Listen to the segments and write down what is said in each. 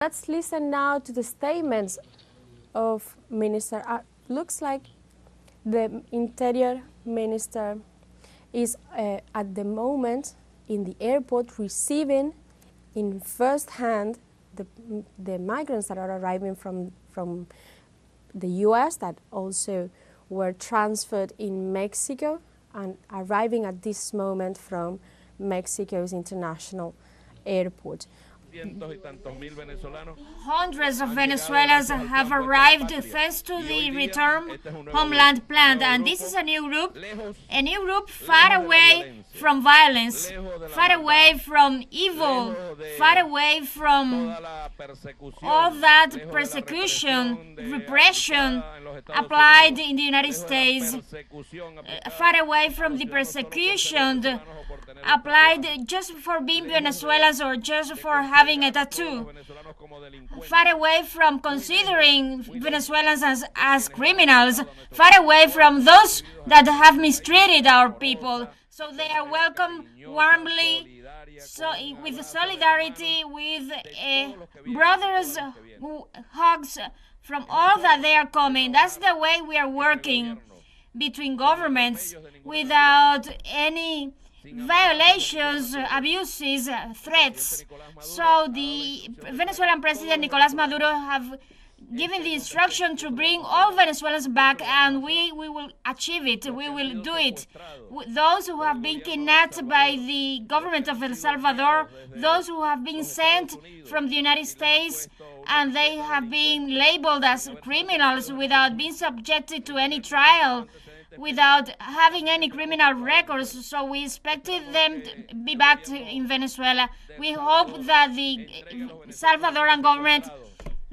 Let's listen now to the statements of Minister. Looks like the Interior Minister is at the moment in the airport receiving in first hand the migrants that are arriving from the US that also were transferred in Mexico and arriving at this moment from Mexico's international airport. Hundreds of Venezuelans have arrived thanks to the Return Homeland plan, and this is a new group far away from violence, far away from evil, far away from all that persecution, repression applied in the United States, far away from the persecution applied just for being Venezuelans or just for having a tattoo, far away from considering Venezuelans as criminals, far away from those that have mistreated our people. So they are welcomed warmly, with solidarity, with brothers' hugs from all that they are coming. That's the way we are working between governments without any violations, abuses, threats. So the Venezuelan President Nicolás Maduro have given the instruction to bring all Venezuelans back, and we will achieve it. We will do it. Those who have been kidnapped by the government of El Salvador, those who have been sent from the United States, and they have been labeled as criminals without being subjected to any trial, without having any criminal records, so we expected them to be back in Venezuela. We hope that the Salvadoran government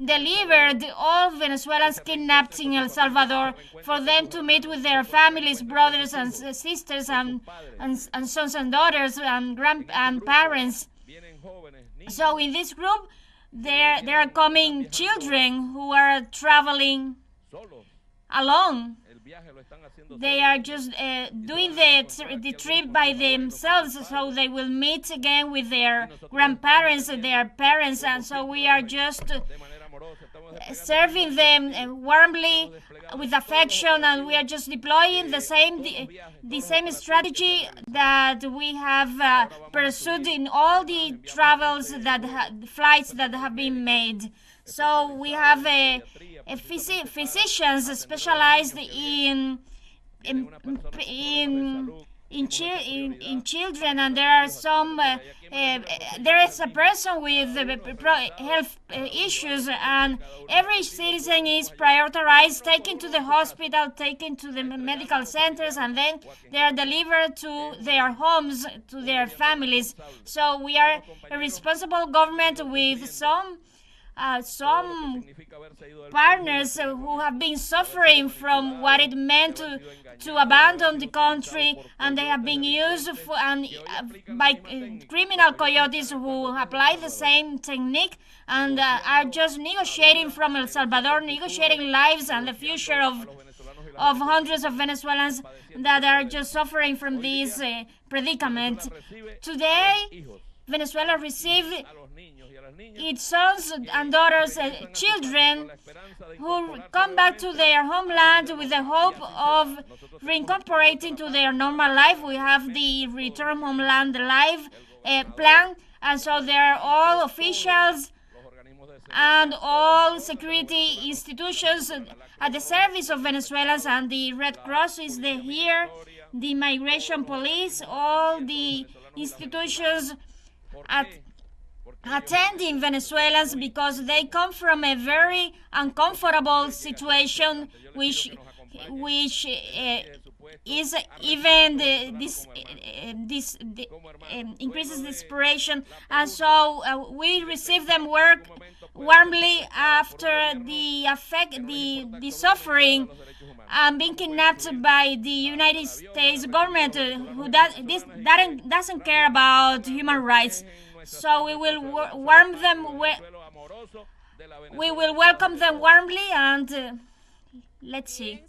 delivered all Venezuelans kidnapped in El Salvador for them to meet with their families, brothers and sisters, and sons and daughters and parents. So in this group, there are coming children who are traveling alone. They are just doing the trip by themselves, so they will meet again with their grandparents and their parents, and so we are just serving them warmly with affection, and we are just deploying the same strategy that we have pursued in all the flights that have been made. So we have physicians specialized in children, and there are some. There is a person with health issues, and every citizen is prioritized, taken to the hospital, taken to the medical centers, and then they are delivered to their homes, to their families. So we are a responsible government with some partners who have been suffering from what it meant to abandon the country, and they have been used by criminal coyotes who apply the same technique and are just negotiating from El Salvador, negotiating lives and the future of hundreds of Venezuelans that are just suffering from this predicament. Today, Venezuela received its sons and daughters, children who come back to their homeland with the hope of reincorporating to their normal life. We have the Return Homeland Live plan, and so they are all officials and all security institutions at the service of Venezuelans, and the Red Cross is here, the Migration Police, all the institutions attending Venezuelans, because they come from a very uncomfortable situation, which is even increases desperation, and so we receive them warmly after the suffering and being kidnapped by the United States government, who doesn't care about human rights. So we will welcome them warmly, and let's see.